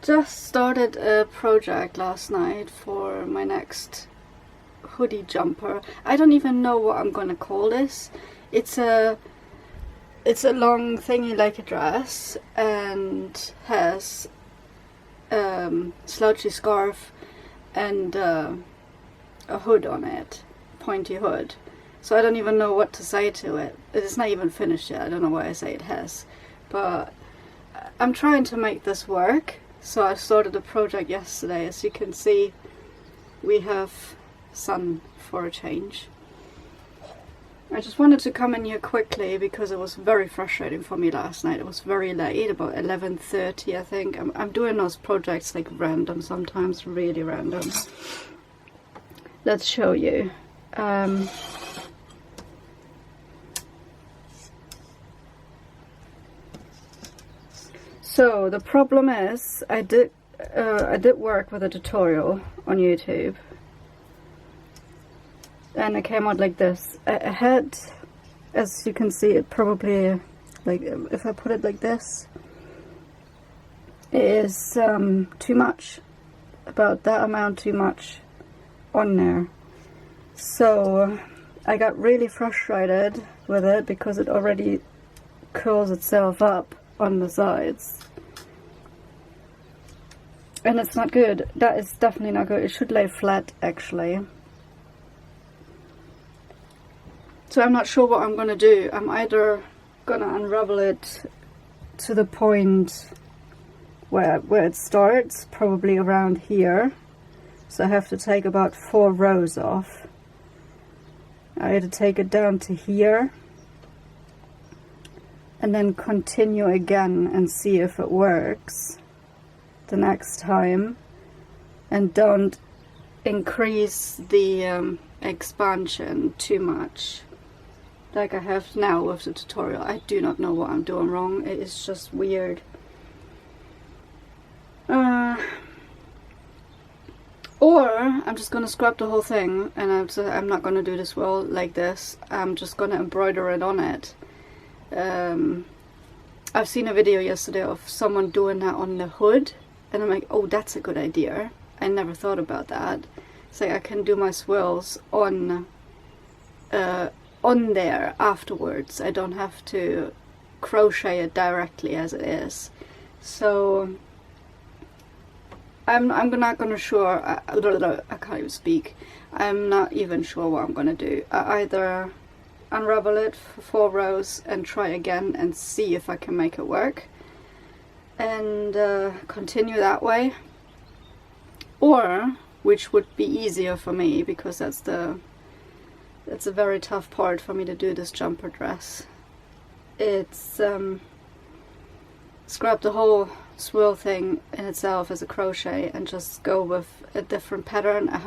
just started a project last night for my next hoodie jumper. I don't even know what I'm gonna call this. It's a long thingy like a dress and has slouchy scarf and a hood on it, pointy hood. So I don't even know what to say to it. It's not even finished yet. I don't know why I say it has, but I'm trying to make this work. So I started a project yesterday. As you can see, we have sun for a change. I just wanted to come in here quickly because it was very frustrating for me last night. It was very late, about 11:30 I think. I'm doing those projects like random sometimes, really random. Let's show you. So the problem is I did work with a tutorial on YouTube. And it came out like this. I had, as you can see, it probably, like, if I put it like this, it is too much, about that amount too much on there. So I got really frustrated with it because it already curls itself up on the sides. And it's not good. That is definitely not good. It should lay flat, actually. So I'm not sure what I'm gonna do. I'm either gonna unravel it to the point where it starts, probably around here. So I have to take about 4 rows off. I had to take it down to here and then continue again and see if it works the next time, and don't increase the expansion too much like I have now with the tutorial. I do not know what I'm doing wrong. It is just weird. Or I'm just gonna scrap the whole thing, and I'm not gonna do this well like this. I'm just gonna embroider it on it. I've seen a video yesterday of someone doing that on the hood, and I'm like, oh, that's a good idea. I never thought about that. It's like I can do my swirls on there afterwards. I don't have to crochet it directly as it is. So I'm not gonna sure. I can't even speak. I'm not even sure what I'm gonna do. I either unravel it for 4 rows and try again and see if I can make it work, and continue that way, or, which would be easier for me because that's a very tough part for me to do this jumper dress. It's scrap the whole swirl thing in itself as a crochet and just go with a different pattern. I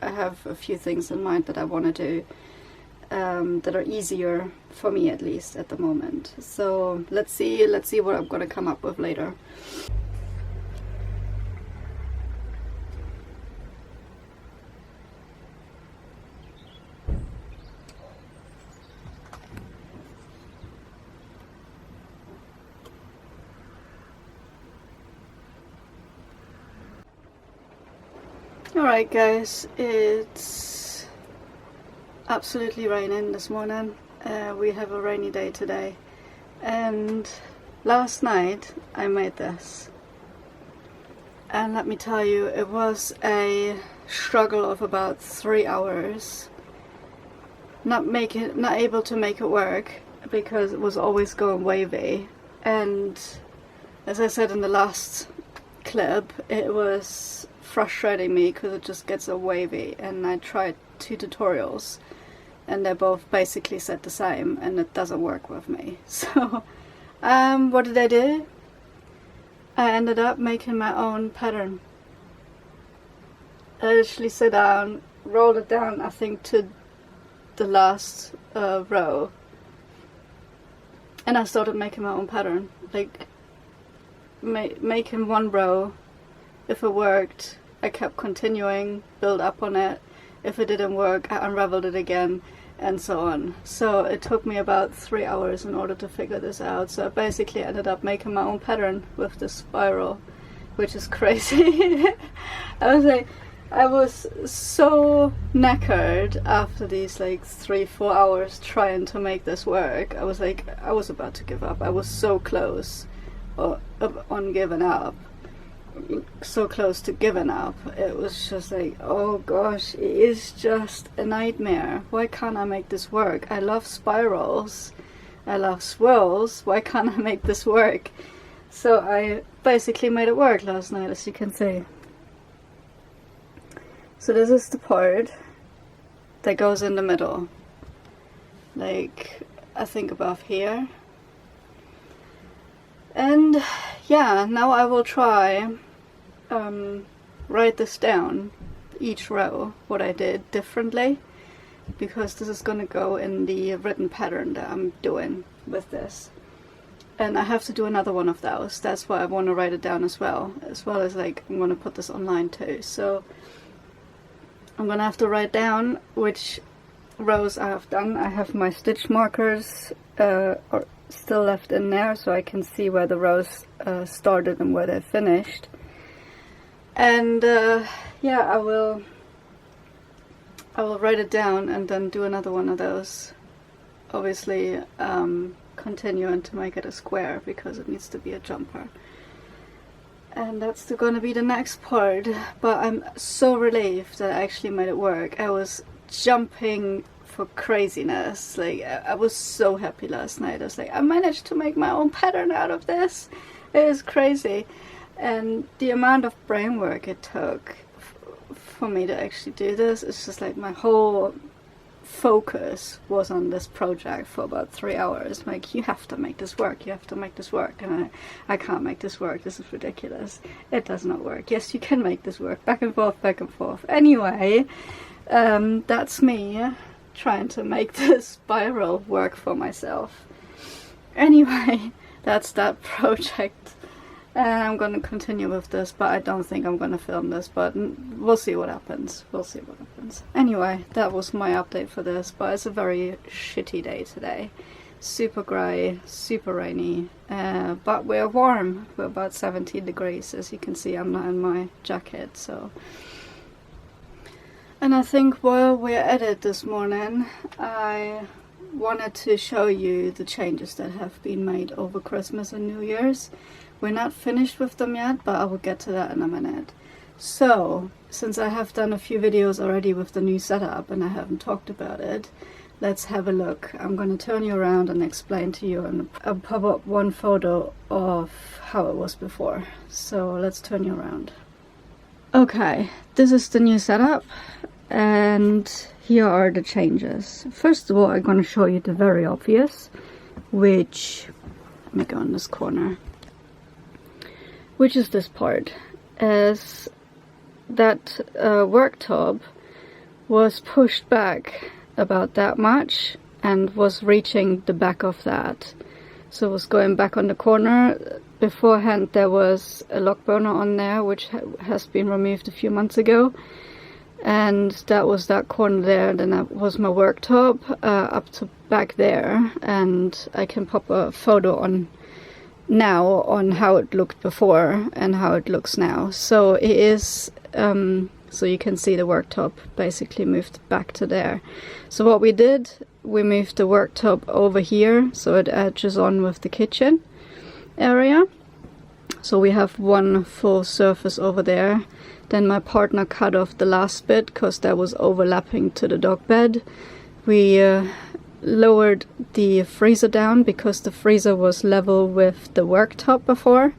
have a few things in mind that I want to do that are easier for me, at least at the moment. So let's see what I'm gonna come up with later. Alright guys, it's absolutely raining this morning. We have a rainy day today, and last night I made this, and let me tell you, it was a struggle of about 3 hours. Not able to make it work because it was always going wavy, and as I said in the last clip, it was frustrating me because it just gets so wavy. And I tried 2 tutorials and they both basically said the same, and it doesn't work with me. So what did I do? I ended up making my own pattern. I literally sat down, rolled it down, I think to the last row, and I started making my own pattern, like making 1 row. If it worked, I kept continuing, build up on it. If it didn't work, I unraveled it again, and so on. So it took me about 3 hours in order to figure this out. So I basically ended up making my own pattern with this spiral. which is crazy. I was so knackered after these like 3-4 hours trying to make this work. I was about to give up. I was so close on giving up. So close to giving up. It was just like, oh gosh, it is just a nightmare. Why can't I make this work? I love spirals. I love swirls. Why can't I make this work? So I basically made it work last night, as you can see. So this is the part that goes in the middle, like I think above here. And yeah, now I will try write this down, each row, what I did differently, because this is gonna go in the written pattern that I'm doing with this. And I have to do another one of those. That's why I want to write it down as well as like I'm gonna put this online too. So I'm gonna have to write down which rows I have done. I have my stitch markers are still left in there, so I can see where the rows started and where they finished. And yeah, I will write it down and then do another one of those. Obviously, continuing to make it a square because it needs to be a jumper. And that's going to be the next part, but I'm so relieved that I actually made it work. I was jumping for craziness. Like, I was so happy last night. I was like, I managed to make my own pattern out of this. It is crazy. And the amount of brain work it took for me to actually do this, it's just like my whole focus was on this project for about 3 hours. Like, you have to make this work, you have to make this work. And I can't make this work, this is ridiculous, it does not work. Yes, you can make this work, back and forth, back and forth. Anyway, that's me trying to make this spiral work for myself. Anyway, that's that project. And I'm going to continue with this, but I don't think I'm going to film this, but we'll see what happens. We'll see what happens. Anyway, that was my update for this, but it's a very shitty day today. Super grey, super rainy, but we're warm. We're about 17 degrees. As you can see, I'm not in my jacket, so. And I think while we're at it this morning, I wanted to show you the changes that have been made over Christmas and New Year's. We're not finished with them yet, but I will get to that in a minute. So, since I have done a few videos already with the new setup and I haven't talked about it, let's have a look. I'm going to turn you around and explain to you, and I'll pop up one photo of how it was before. So let's turn you around. Okay, this is the new setup, and here are the changes. First of all, I'm going to show you the very obvious, which, let me go in this corner, which is this part, as that worktop was pushed back about that much and was reaching the back of that. So it was going back on the corner. Beforehand there was a log burner on there, which has been removed a few months ago. And that was that corner there, then that was my worktop up to back there. And I can pop a photo on now on how it looked before and how it looks now. So it is, so you can see the worktop basically moved back to there. So what we did, we moved the worktop over here so it edges on with the kitchen area. So we have one full surface over there. Then my partner cut off the last bit because that was overlapping to the dog bed. We lowered the freezer down because the freezer was level with the worktop before,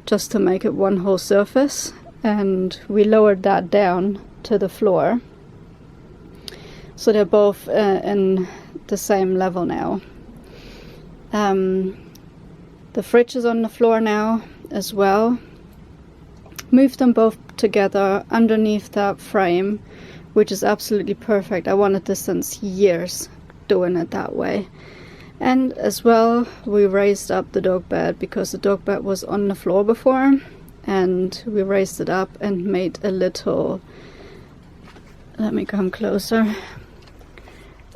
just to make it one whole surface, and we lowered that down to the floor, so they're both in the same level now. The fridge is on the floor now as well. Moved them both together underneath that frame, which is absolutely perfect. I wanted this since years, doing it that way. And as well, we raised up the dog bed because the dog bed was on the floor before, and we raised it up and made a little, let me come closer,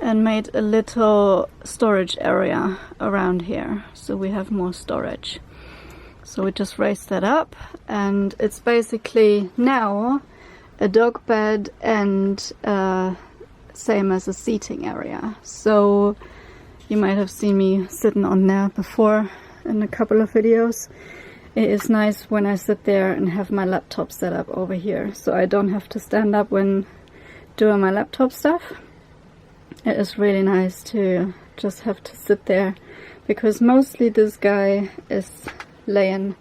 and made a little storage area around here, so we have more storage. So we just raised that up, and it's basically now a dog bed and same as a seating area. So you might have seen me sitting on there before in a couple of videos. It is nice when I sit there and have my laptop set up over here, so I don't have to stand up when doing my laptop stuff. It is really nice to just have to sit there, because mostly this guy is laying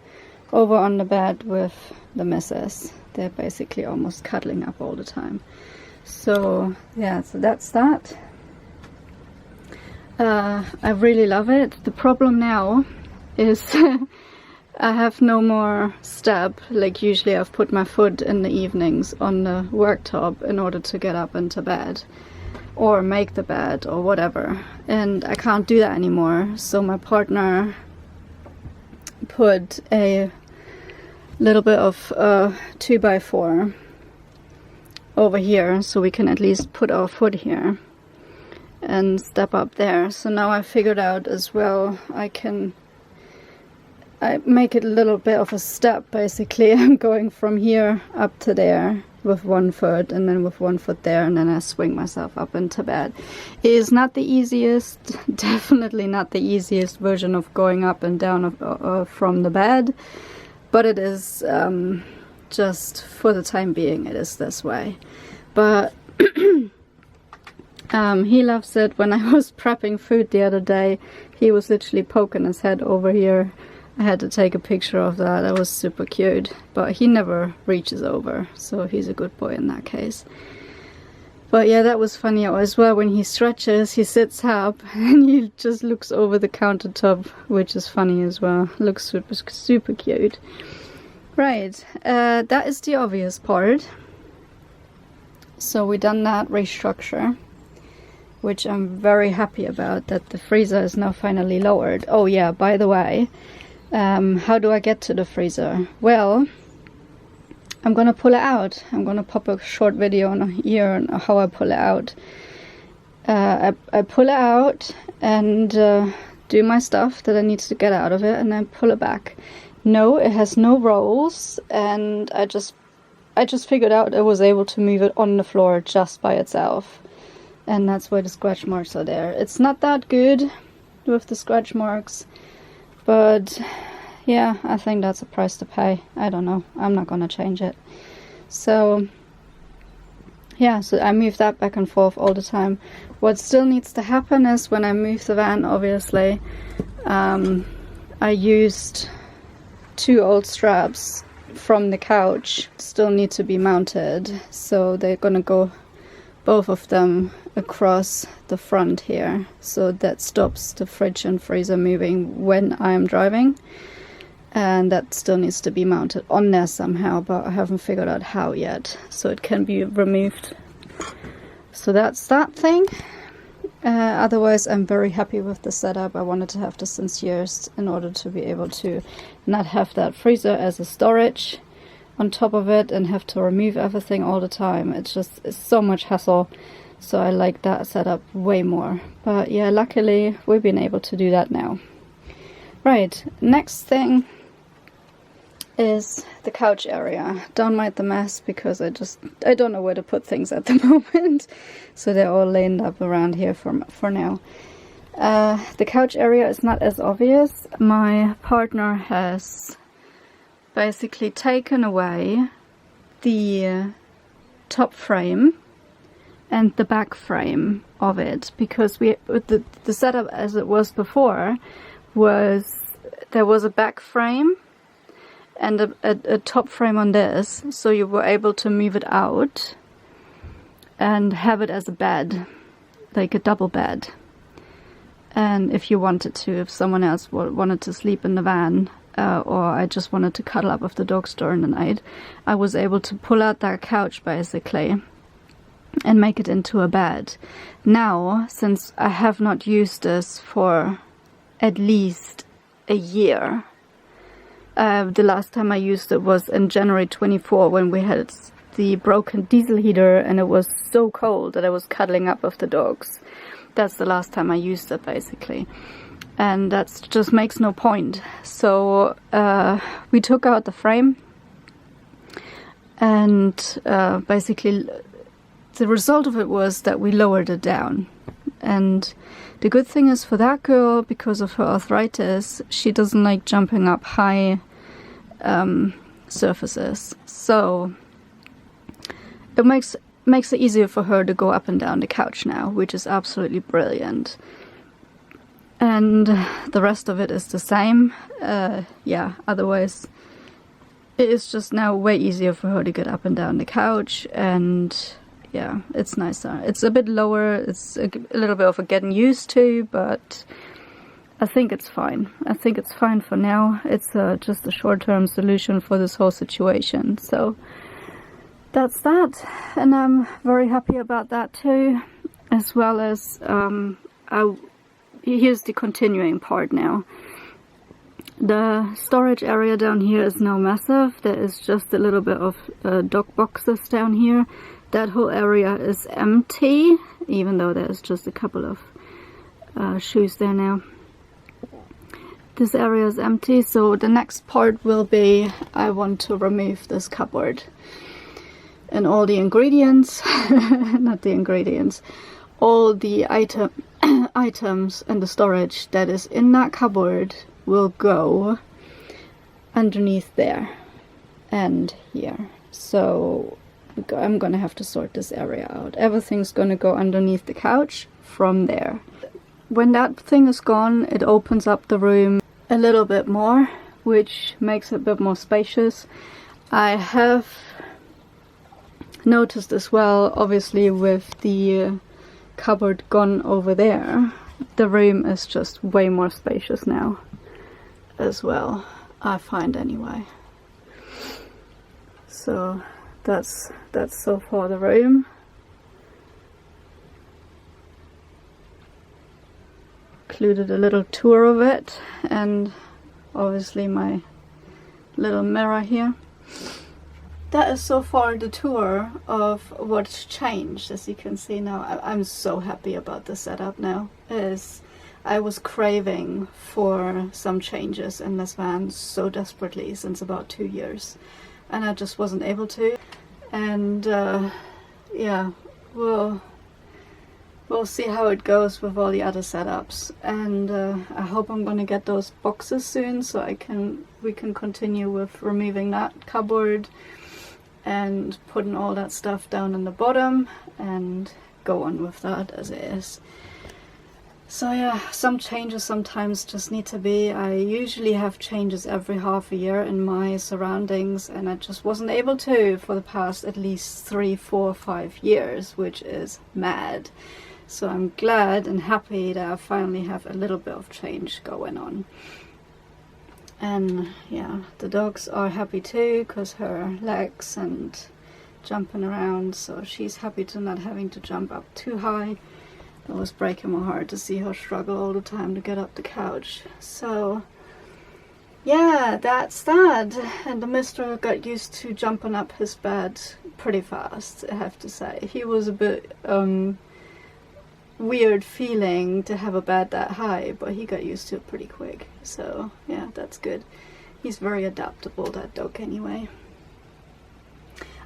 over on the bed with the missus. They're basically almost cuddling up all the time. So yeah, so that's that. I really love it. The problem now is I have no more step. Like usually I've put my foot in the evenings on the worktop in order to get up into bed or make the bed or whatever, and I can't do that anymore. So my partner put a little bit of 2x4 over here, so we can at least put our foot here and step up there. So now I figured out as well, I make it a little bit of a step. Basically I'm going from here up to there with one foot, and then with one foot there, and then I swing myself up into bed. It is not the easiest, definitely not the easiest version of going up and down from the bed, but it is just for the time being it is this way. But he loves it. When I was prepping food the other day, he was literally poking his head over here. I had to take a picture of that. That was super cute, but he never reaches over, so he's a good boy in that case. But yeah, that was funny as well. When he stretches, he sits up and he just looks over the countertop, which is funny as well. Looks super cute. Right, that is the obvious part. So we done that restructure, which I'm very happy about, that the freezer is now finally lowered. Oh yeah, by the way, how do I get to the freezer? Well, I'm gonna pull it out. I'm gonna pop a short video on here on how I pull it out. I pull it out and do my stuff that I need to get out of it, and then pull it back. No, it has no rolls, and I just figured out I was able to move it on the floor just by itself, and that's why the scratch marks are there. It's not that good with the scratch marks, but yeah, I think that's a price to pay. I don't know, I'm not gonna change it. So yeah, so I move that back and forth all the time. What still needs to happen is when I move the van, obviously, I used 2 old straps from the couch, still need to be mounted, so they're gonna go, both of them, across the front here, so that stops the fridge and freezer moving when I'm driving. And that still needs to be mounted on there somehow, but I haven't figured out how yet, so it can be removed. So that's that thing. Otherwise I'm very happy with the setup. I wanted to have this since years in order to be able to not have that freezer as a storage on top of it and have to remove everything all the time. It's so much hassle, so I like that setup way more. But yeah, luckily we've been able to do that now. Right, next thing is the couch area. Don't mind the mess, because I don't know where to put things at the moment, so they're all laid up around here for now. The couch area is not as obvious. My partner has basically taken away the top frame and the back frame of it, because the setup as it was before was there was a back frame and a top frame on this, so you were able to move it out and have it as a bed, like a double bed. And if you wanted to, if someone else wanted to sleep in the van, or I just wanted to cuddle up with the dogs during the night, I was able to pull out that couch basically and make it into a bed. Now, since I have not used this for at least a year, the last time I used it was in January 24, when we had the broken diesel heater and it was so cold that I was cuddling up with the dogs. That's the last time I used it basically. and that just makes no point. So we took out the frame, and basically the result of it was that we lowered it down. And the good thing is for that girl, because of her arthritis, she doesn't like jumping up high surfaces, so it makes it easier for her to go up and down the couch now, which is absolutely brilliant. And the rest of it is the same. Yeah, otherwise it is just now way easier for her to get up and down the couch, and yeah, it's nicer. It's a bit lower, it's a little bit of a getting used to, but I think it's fine. I think it's fine for now. It's just a short-term solution for this whole situation. So that's that, and I'm very happy about that too, as well as here's the continuing part now. The storage area down here is now massive. There is just a little bit of dog boxes down here. That whole area is empty, even though there's just a couple of shoes there now. This area is empty, so the next part will be, I want to remove this cupboard and all the ingredients, not the ingredients, all the items and the storage that is in that cupboard will go underneath there and here. So I'm gonna have to sort this area out. Everything's gonna go underneath the couch from there. When that thing is gone, it opens up the room a little bit more, which makes it a bit more spacious. I have noticed as well, obviously with the cupboard gone over there, the room is just way more spacious now as well, I find anyway. So that's so far the room. Included a little tour of it, and obviously my little mirror here. That is so far the tour of what's changed. As you can see now, I'm so happy about the setup now. I was craving for some changes in this van so desperately since about 2 years, and I just wasn't able to. And yeah, we'll see how it goes with all the other setups, and I hope I'm gonna get those boxes soon so we can continue with removing that cupboard and putting all that stuff down in the bottom and go on with that as it is. So yeah, some changes sometimes just need to be. I usually have changes every half a year in my surroundings, and I just wasn't able to for the past at least 3, 4, 5 years, which is mad. So I'm glad and happy that I finally have a little bit of change going on. And yeah, the dogs are happy too, because her legs and jumping around, so she's happy to not having to jump up too high. It was breaking my heart to see her struggle all the time to get up the couch. So yeah, that's that. And the mister got used to jumping up his bed pretty fast, I have to say. He was a bit weird feeling to have a bed that high, but he got used to it pretty quick. So yeah, that's good. He's very adaptable, that dog, anyway.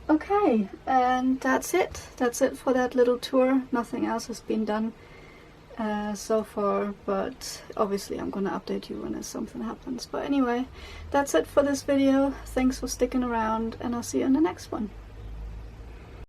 Okay, and that's it for that little tour. Nothing else has been done so far, but obviously I'm gonna update you when something happens. But anyway, that's it for this video. Thanks for sticking around, and I'll see you in the next one.